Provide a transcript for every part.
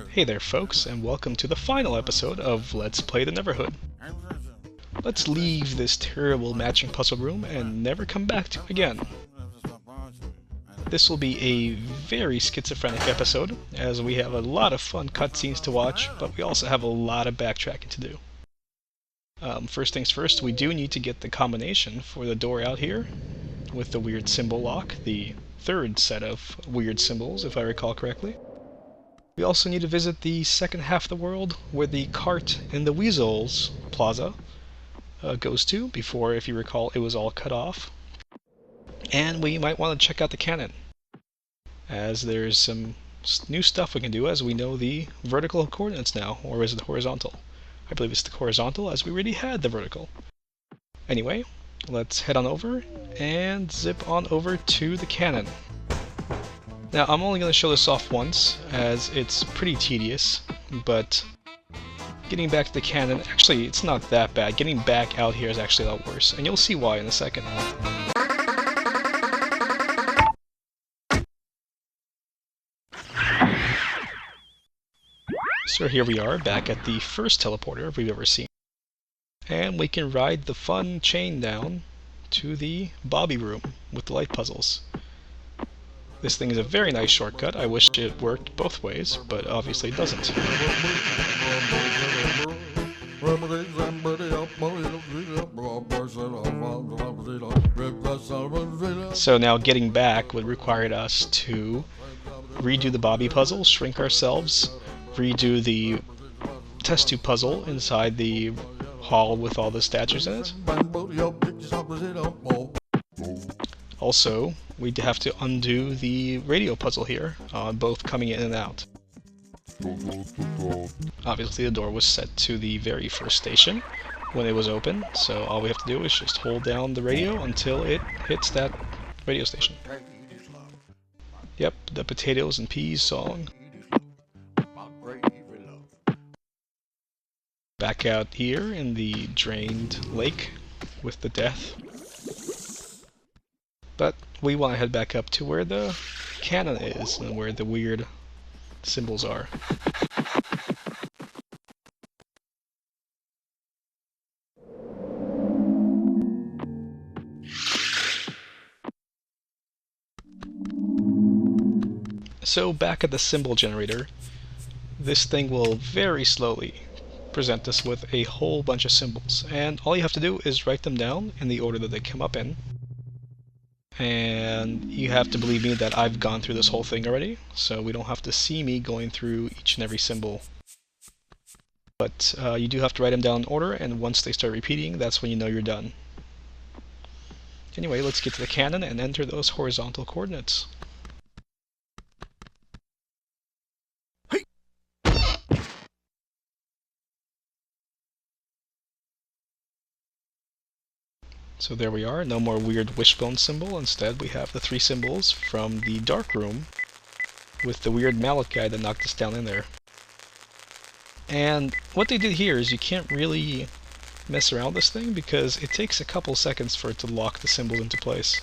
Hey there folks, and welcome to the final episode of Let's Play the Neverhood. Let's leave this terrible matching puzzle room and never come back to it again. This will be a very schizophrenic episode, as we have a lot of fun cutscenes to watch, but we also have a lot of backtracking to do. First things first, we do need to get the combination for the door out here, with the weird symbol lock, the third set of weird symbols, if I recall correctly. We also need to visit the second half of the world, where the cart in the Weasels Plaza goes to, before, if you recall, it was all cut off. And we might want to check out the cannon, as there's some new stuff we can do, as we know the vertical coordinates now, or is it horizontal? I believe it's the horizontal, as we already had the vertical. Anyway, let's head on over and zip on over to the cannon. Now, I'm only going to show this off once, as it's pretty tedious, but getting back to the cannon, actually, it's not that bad. Getting back out here is actually a lot worse, and you'll see why in a second. So here we are, back at the first teleporter we've ever seen. And we can ride the fun chain down to the Bobby room with the light puzzles. This thing is a very nice shortcut. I wish it worked both ways, but obviously it doesn't. So now getting back would require us to redo the Bobby puzzle, shrink ourselves, redo the test tube puzzle inside the hall with all the statues in it. Also, we'd have to undo the radio puzzle here, both coming in and out. Obviously the door was set to the very first station when it was open, so all we have to do is just hold down the radio until it hits that radio station. Yep, the potatoes and peas song. Back out here in the drained lake with the death. But we want to head back up to where the cannon is and where the weird symbols are. So back at the symbol generator, this thing will very slowly present us with a whole bunch of symbols, and all you have to do is write them down in the order that they come up in. And you have to believe me that I've gone through this whole thing already, so we don't have to see me going through each and every symbol. But you do have to write them down in order, and once they start repeating, that's when you know you're done. Anyway, let's get to the cannon and enter those horizontal coordinates. So there we are, no more weird wishbone symbol. Instead, we have the three symbols from the dark room with the weird mallet guy that knocked us down in there. And what they did here is you can't really mess around with this thing because it takes a couple seconds for it to lock the symbols into place.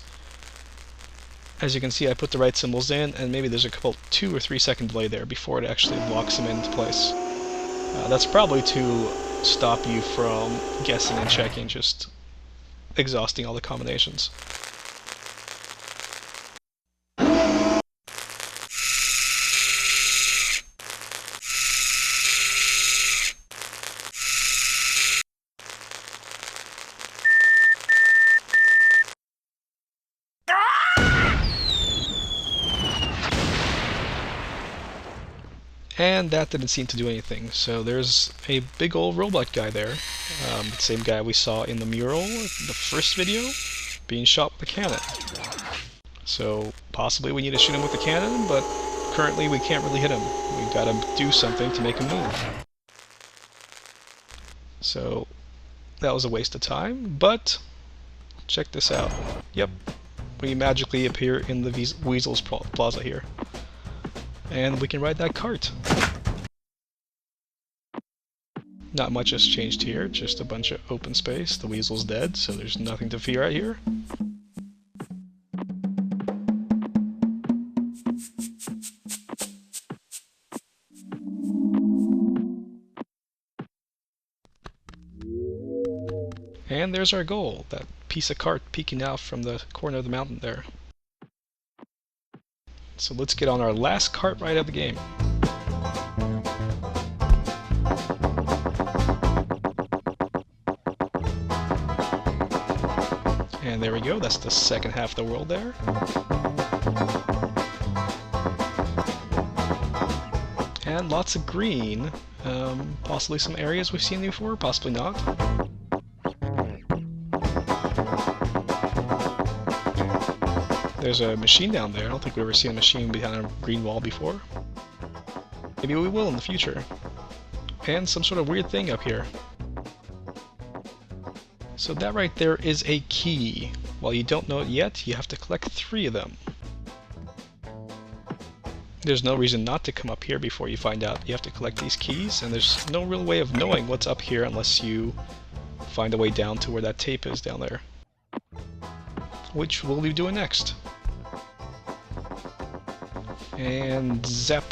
As you can see, I put the right symbols in, and maybe there's a couple 2 or 3 second delay there before it actually locks them into place. That's probably to stop you from guessing and checking, just exhausting all the combinations. And that didn't seem to do anything, so there's a big old robot guy there, the same guy we saw in the mural, the first video, being shot with a cannon. So possibly we need to shoot him with the cannon, but currently we can't really hit him. We've got to do something to make him move. So that was a waste of time, but check this out. Yep, we magically appear in the Weasels Plaza here. And we can ride that cart. Not much has changed here, just a bunch of open space. The weasel's dead, so there's nothing to fear out here. And there's our goal, that piece of cart peeking out from the corner of the mountain there. So let's get on our last cart ride of the game. And there we go, that's the second half of the world there. And lots of green. Possibly some areas we've seen before, possibly not. There's a machine down there. I don't think we've ever seen a machine behind a green wall before. Maybe we will in the future. And some sort of weird thing up here. So that right there is a key. While you don't know it yet, you have to collect 3 of them. There's no reason not to come up here before you find out you have to collect these keys, and there's no real way of knowing what's up here unless you find a way down to where that tape is down there. Which we'll be doing next. And zap.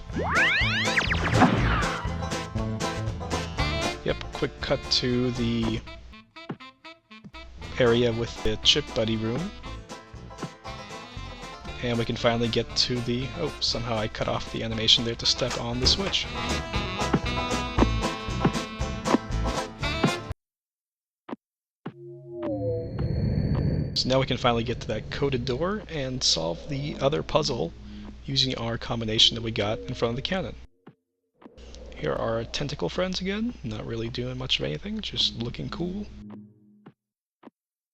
Yep, quick cut to the area with the Chip Buddy room. And we can finally get to the... oh, somehow I cut off the animation there to step on the switch. So now we can finally get to that coded door and solve the other puzzle using our combination that we got in front of the cannon. Here are our tentacle friends again, not really doing much of anything, just looking cool.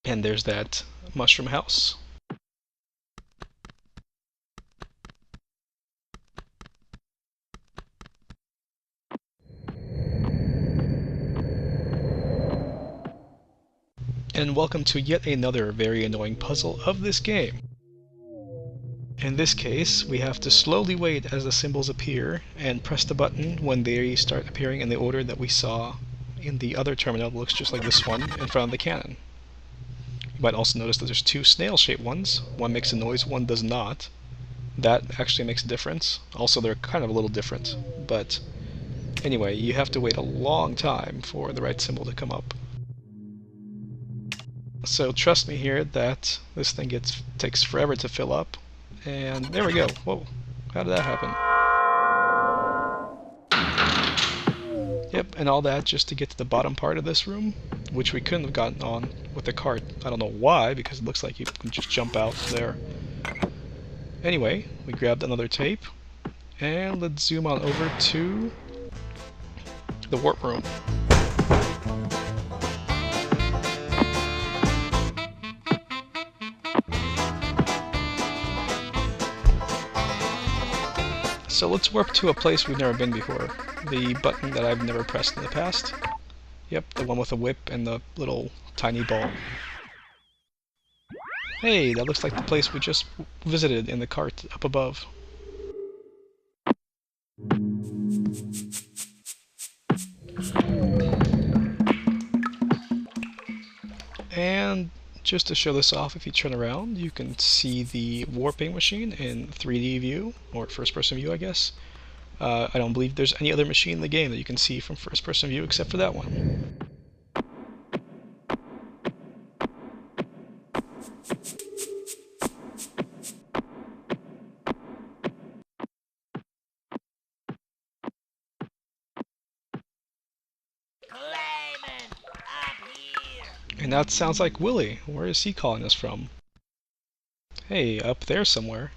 And there's that mushroom house. And welcome to yet another very annoying puzzle of this game. In this case, we have to slowly wait as the symbols appear and press the button when they start appearing in the order that we saw in the other terminal that looks just like this one in front of the cannon. You might also notice that there's 2 snail-shaped ones. One makes a noise, one does not. That actually makes a difference. Also, they're kind of a little different, but anyway, you have to wait a long time for the right symbol to come up. So trust me here that this thing takes forever to fill up. And there we go. Whoa, how did that happen? Yep, and all that just to get to the bottom part of this room, which we couldn't have gotten on with the cart. I don't know why, because it looks like you can just jump out there. Anyway, we grabbed another tape, and let's zoom on over to the warp room. So let's warp to a place we've never been before. The button that I've never pressed in the past. Yep, the one with the whip and the little tiny ball. Hey, that looks like the place we just visited in the cart up above. And just to show this off, if you turn around, you can see the warping machine in 3D view, or first-person view, I guess. I don't believe there's any other machine in the game that you can see from first-person view except for that one. And that sounds like Willie. Where is he calling us from? Hey, up there somewhere.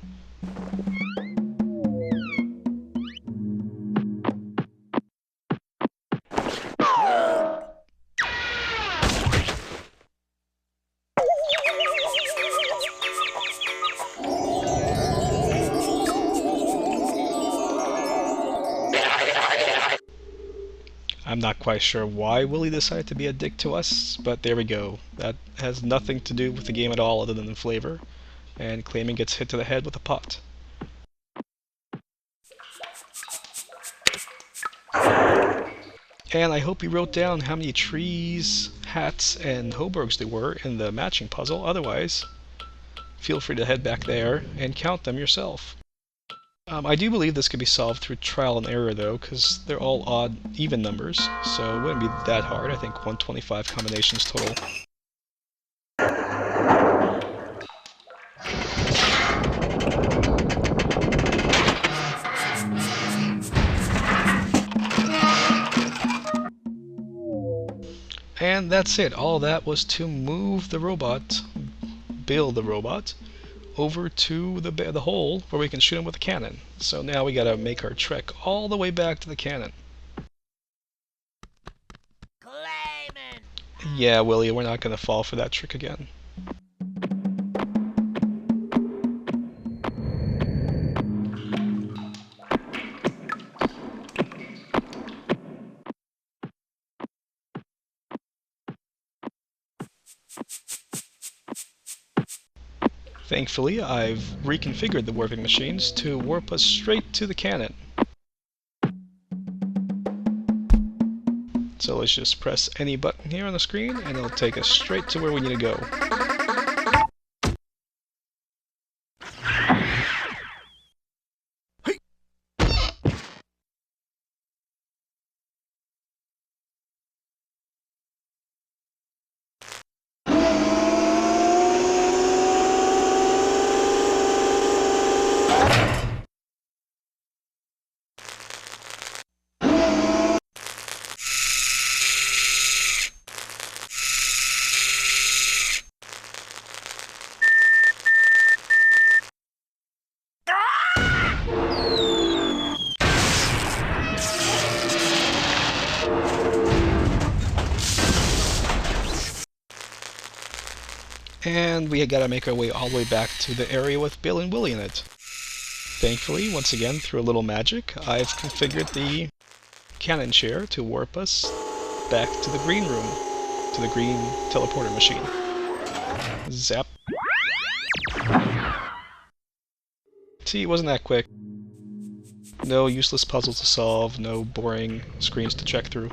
I'm not quite sure why Willie decided to be a dick to us, but there we go. That has nothing to do with the game at all other than the flavor. And Clayman gets hit to the head with a pot. And I hope you wrote down how many trees, hats, and Hoburgs there were in the matching puzzle. Otherwise, feel free to head back there and count them yourself. I do believe this could be solved through trial and error though, because they're all odd, even numbers, so it wouldn't be that hard. I think 125 combinations total. And that's it. All that was to move the robot, Bill the robot, over to the hole where we can shoot him with a cannon. So now we gotta make our trek all the way back to the cannon. Yeah, Willie, we're not gonna fall for that trick again. Thankfully, I've reconfigured the warping machines to warp us straight to the cannon. So let's just press any button here on the screen and it'll take us straight to where we need to go. And we gotta make our way all the way back to the area with Bill and Willie in it. Thankfully, once again, through a little magic, I've configured the cannon chair to warp us back to the green room, to the green teleporter machine. Zap. See, it wasn't that quick. No useless puzzles to solve, no boring screens to check through.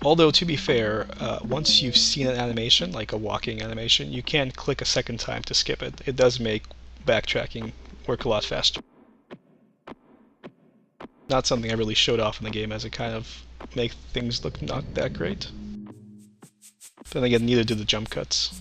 Although, to be fair, once you've seen an animation, like a walking animation, you can click a second time to skip it. It does make backtracking work a lot faster. Not something I really showed off in the game, as it kind of makes things look not that great. Then again, neither do the jump cuts.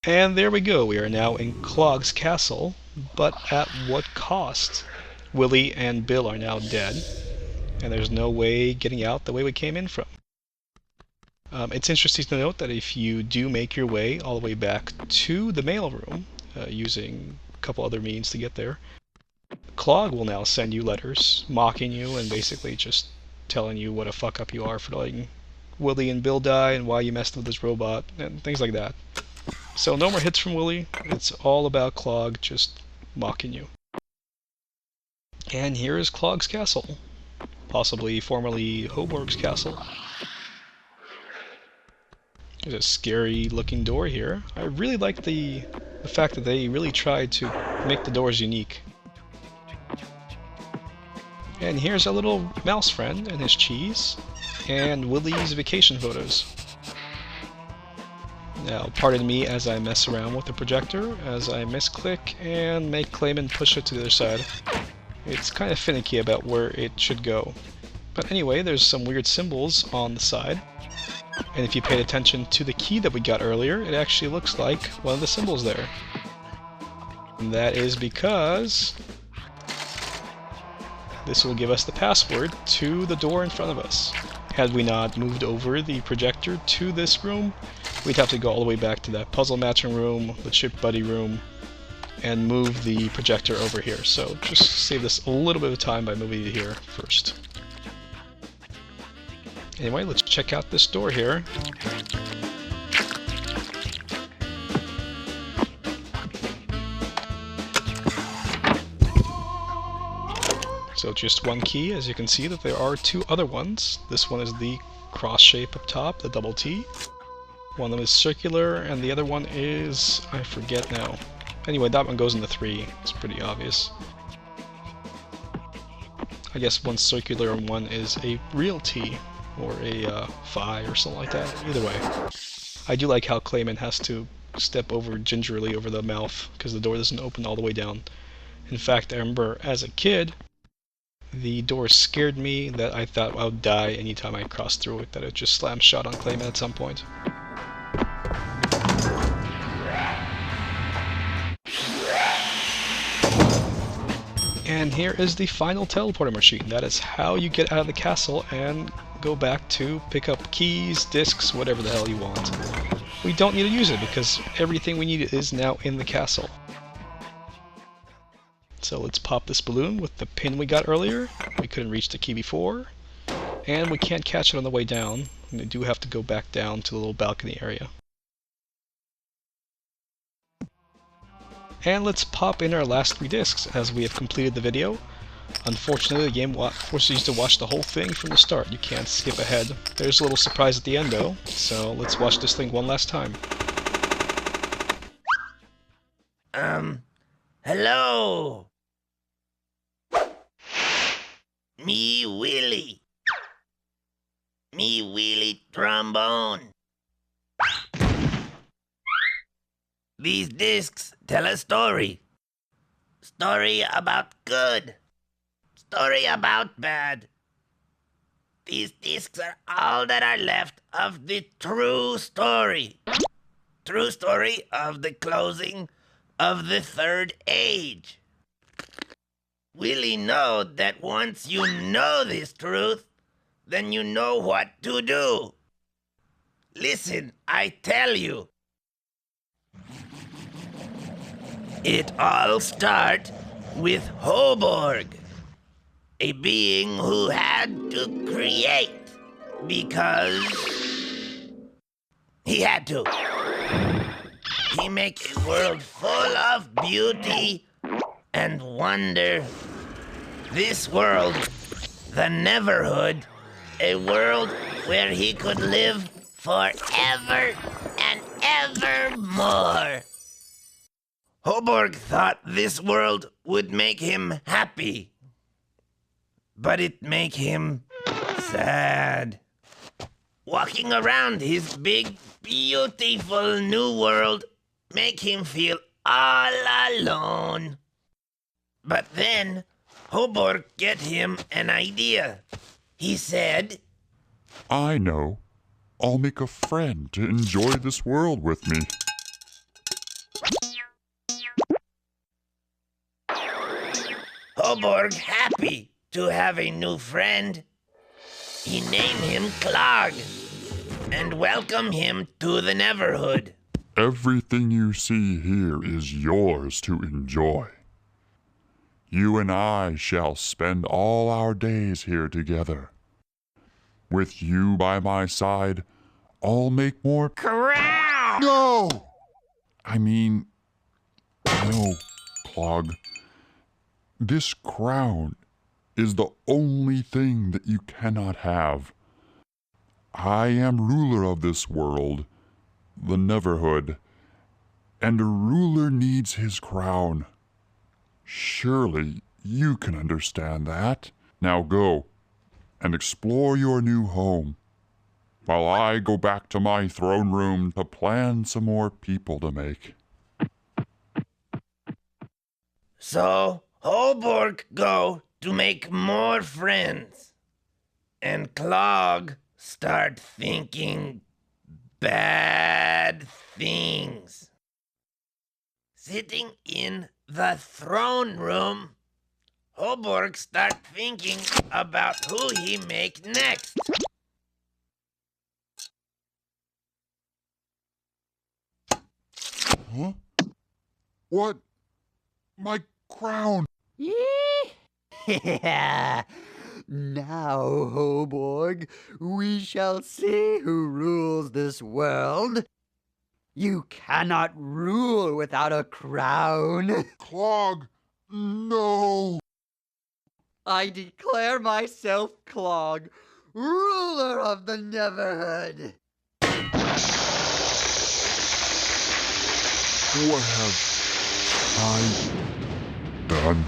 And there we go, we are now in Clog's castle, but at what cost? Willie and Bill are now dead, and there's no way getting out the way we came in from. It's interesting to note that if you do make your way all the way back to the mailroom, using a couple other means to get there, Clog will now send you letters mocking you and basically just telling you what a fuck up you are for letting Willie and Bill die and why you messed with this robot and things like that. So no more hits from Willie, it's all about Clog just mocking you. And here is Clog's castle, possibly formerly Hoborg's castle. There's a scary looking door here. I really like the fact that they really tried to make the doors unique. And here's our little mouse friend and his cheese, and Willie's vacation photos. Now, pardon me as I mess around with the projector, as I misclick and make Clayman push it to the other side. It's kind of finicky about where it should go. But anyway, there's some weird symbols on the side. And if you paid attention to the key that we got earlier, it actually looks like one of the symbols there. And that is because this will give us the password to the door in front of us. Had we not moved over the projector to this room, we'd have to go all the way back to that puzzle matching room, the chip buddy room, and move the projector over here. So just save this a little bit of time by moving it here first. Anyway, let's check out this door here. So just one key, as you can see that there are two other ones. This one is the cross shape up top, the double T. One of them is circular, and the other one is, I forget now. Anyway, that one goes into 3. It's pretty obvious. I guess one's circular and one is a real T, or a phi or something like that. Either way. I do like how Clayman has to step over gingerly over the mouth, because the door doesn't open all the way down. In fact, I remember as a kid, the door scared me that I thought I would die anytime I crossed through it, that it just slam shot on Clayman at some point. And here is the final teleporter machine. That is how you get out of the castle and go back to pick up keys, discs, whatever the hell you want. We don't need to use it because everything we need is now in the castle. So let's pop this balloon with the pin we got earlier. We couldn't reach the key before. And we can't catch it on the way down. We do have to go back down to the little balcony area. And let's pop in our last 3 discs as we have completed the video. Unfortunately, the game forces you to watch the whole thing from the start. You can't skip ahead. There's a little surprise at the end though, so let's watch this thing one last time. Hello? Me Willie. Me Willie trombone. These discs tell a story. Story about good. Story about bad. These discs are all that are left of the true story. True story of the closing of the Third Age. Willie know that once you know this truth, then you know what to do. Listen, I tell you. It all starts with Hoborg, a being who had to create because he had to. He make a world full of beauty and wonder. This world, the Neverhood, a world where he could live forever and evermore. Hoborg thought this world would make him happy, but it make him sad. Walking around his big, beautiful new world make him feel all alone. But then Hoborg get him an idea. He said, I know. I'll make a friend to enjoy this world with me. Hoborg happy to have a new friend. He named him Clog and welcome him to the Neverhood. Everything you see here is yours to enjoy. You and I shall spend all our days here together. With you by my side, I'll make more Crown! No! No, Clog. This crown is the only thing that you cannot have. I am ruler of this world, the Neverhood, and a ruler needs his crown. Surely you can understand that. Now go and explore your new home, while I go back to my throne room to plan some more people to make. So Hoborg go to make more friends. and Clog start thinking bad things. Sitting in the throne room, Hoborg start thinking about who he make next. Huh? What? My crown! Yeah. Now, Hoborg, we shall see who rules this world. You cannot rule without a crown. Clog! No! I declare myself Clog, ruler of the Neverhood. What have I done?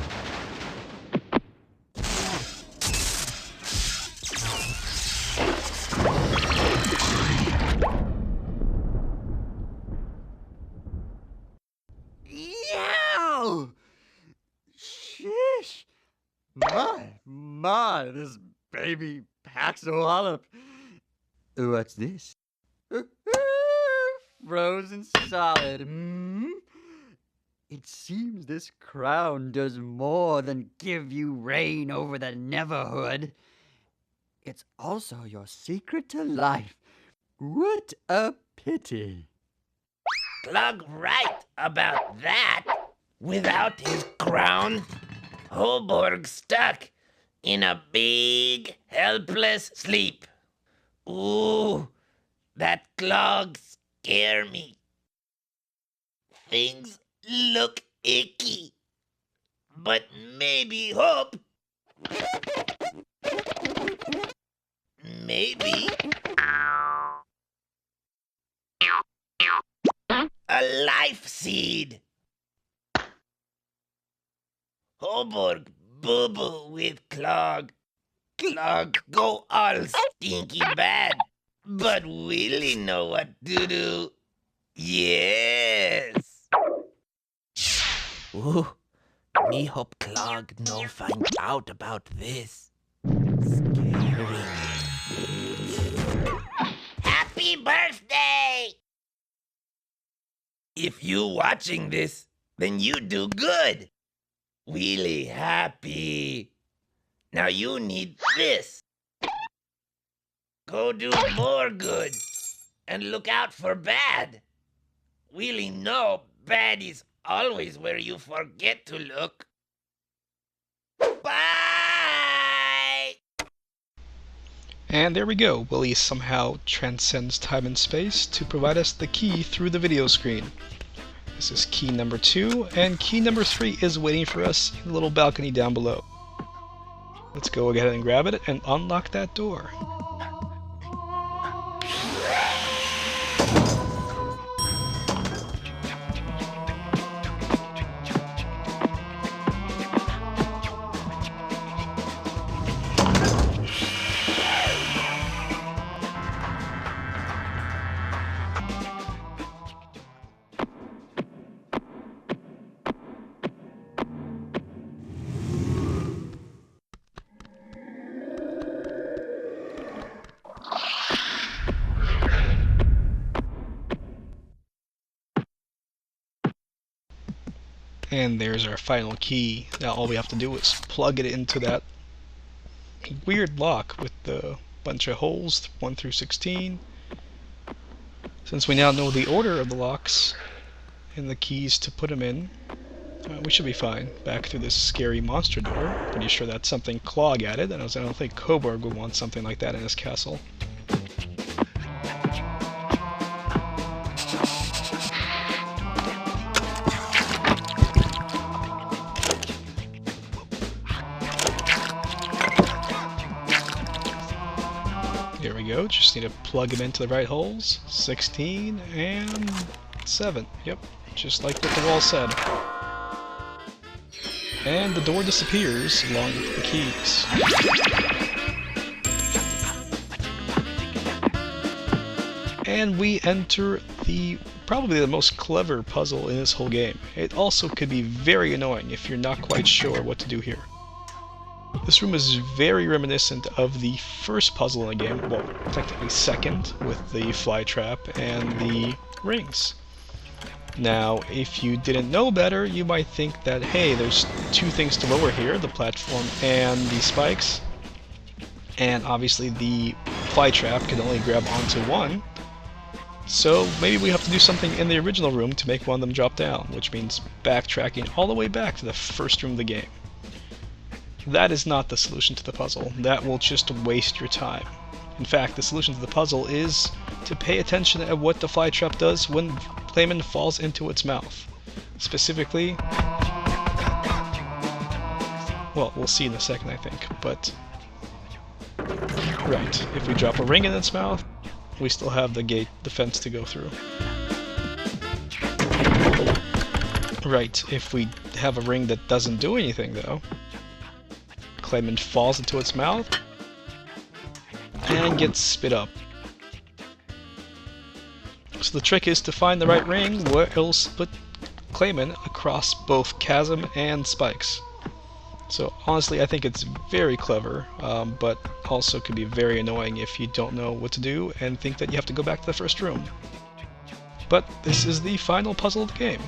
Yow! Shish! My, this baby packs a wallop. What's this? Frozen solid, It seems this crown does more than give you reign over the Neverhood. It's also your secret to life. What a pity. Clog right about that. Without his crown, Hoborg stuck in a big, helpless sleep. Ooh, that Clog scare me. Things look icky, but maybe hope. Maybe a life seed. Hoborg boo-boo with Clog. Clog go all stinky bad, but Willie know what to do. Yes. Ooh, me hope Clog no find out about this. Scary. Happy birthday! If you watching this, then you do good. Willie happy. Now you need this. Go do more good and look out for bad. Willie know bad is always where you forget to look. Bye! And there we go. Willie somehow transcends time and space to provide us the key through the video screen. This is key number 2, and key number 3 is waiting for us in the little balcony down below. Let's go ahead and grab it and unlock that door. And there's our final key. Now all we have to do is plug it into that weird lock with the bunch of holes, 1 through 16. Since we now know the order of the locks and the keys to put them in, we should be fine. Back through this scary monster door. Pretty sure that's something Clog added, and I don't think Hoborg would want something like that in his castle. Here we go, just need to plug them into the right holes. 16 and 7. Yep, just like what the wall said. And the door disappears along with the keys. And we enter probably the most clever puzzle in this whole game. It also could be very annoying if you're not quite sure what to do here. This room is very reminiscent of the first puzzle in the game, well, technically second, with the fly trap and the rings. Now, if you didn't know better, you might think that, hey, there's two things to lower here, the platform and the spikes, and obviously the fly trap can only grab onto one, so maybe we have to do something in the original room to make one of them drop down, which means backtracking all the way back to the first room of the game. That is not the solution to the puzzle. That will just waste your time. In fact, the solution to the puzzle is to pay attention at what the fly trap does when Klayman falls into its mouth. Specifically, well, we'll see in a second, I think, but right, if we drop a ring in its mouth, we still have the gate defense to go through. Right, if we have a ring that doesn't do anything though, Klayman falls into its mouth and gets spit up. So the trick is to find the right ring where it'll split Klayman across both chasm and spikes. So honestly, I think it's very clever, but also could be very annoying if you don't know what to do and think that you have to go back to the first room. But this is the final puzzle of the game.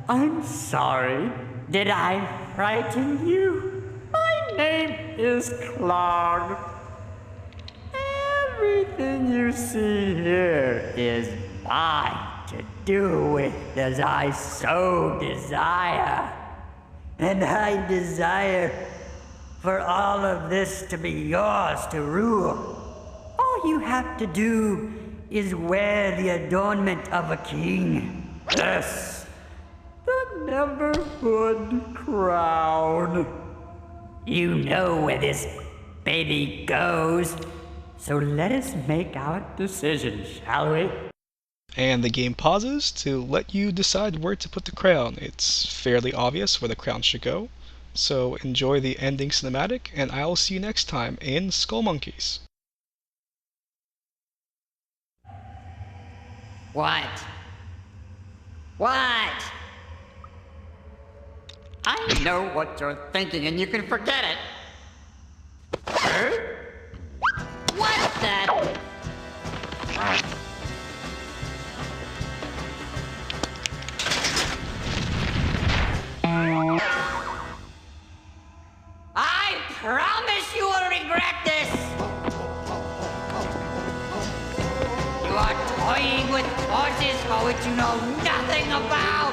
I'm sorry. Did I frighten you? My name is Clog. Everything you see here is mine to do with as I so desire. And I desire for all of this to be yours to rule. All you have to do is wear the adornment of a king. Yes, the Neverhood crown. You know where this baby goes, so let us make our decision, shall we? And the game pauses to let you decide where to put the crown. It's fairly obvious where the crown should go, so enjoy the ending cinematic, and I'll see you next time in Skull Monkeys. What? What? I know what you're thinking, and you can forget it. Huh? What the? I promise you will regret this. You are toying with forces for which you know nothing about.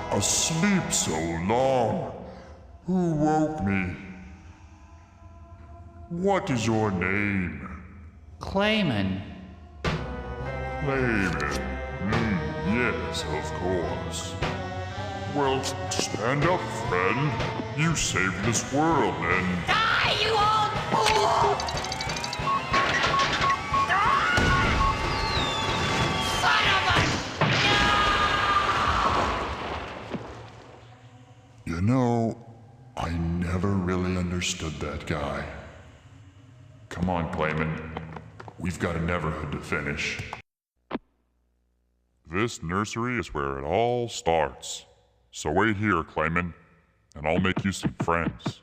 Asleep so long. Who woke me? What is your name? Klayman. Klayz. Yes, of course. Well, stand up, friend. You saved this world and... Die, you old fool! Son of a... You know, I never really understood that guy. Come on, Klayman. We've got a Neverhood to finish. This nursery is where it all starts. So wait here, Klayman, and I'll make you some friends.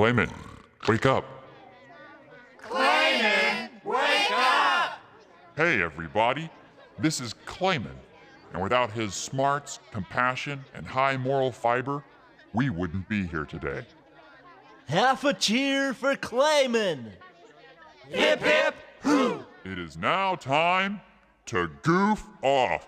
Clayman, wake up. Clayman, wake up! Hey everybody, this is Clayman, and without his smarts, compassion, and high moral fiber, we wouldn't be here today. Half a cheer for Clayman! Hip hip hoo! It is now time to goof off.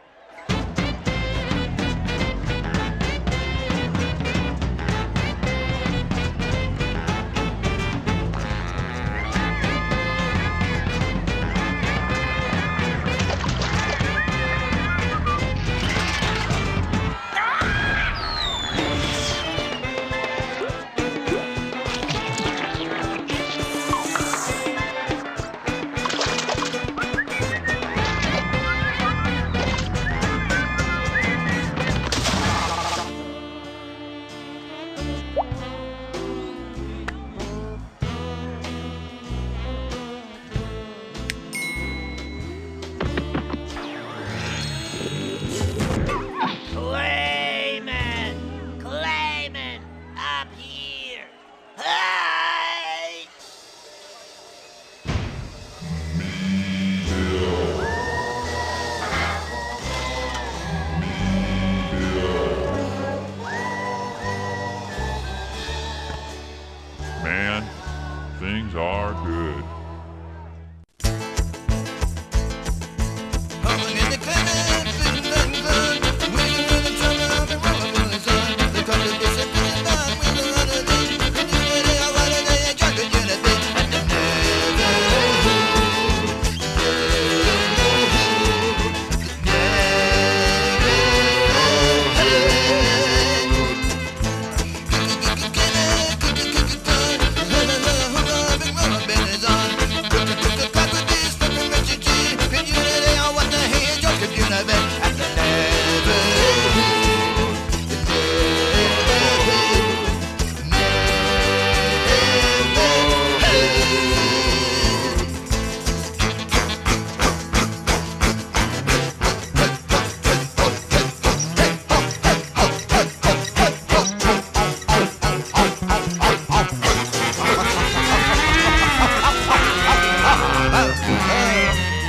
Clayman, up here. Hey! Man, things are good.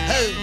Hey,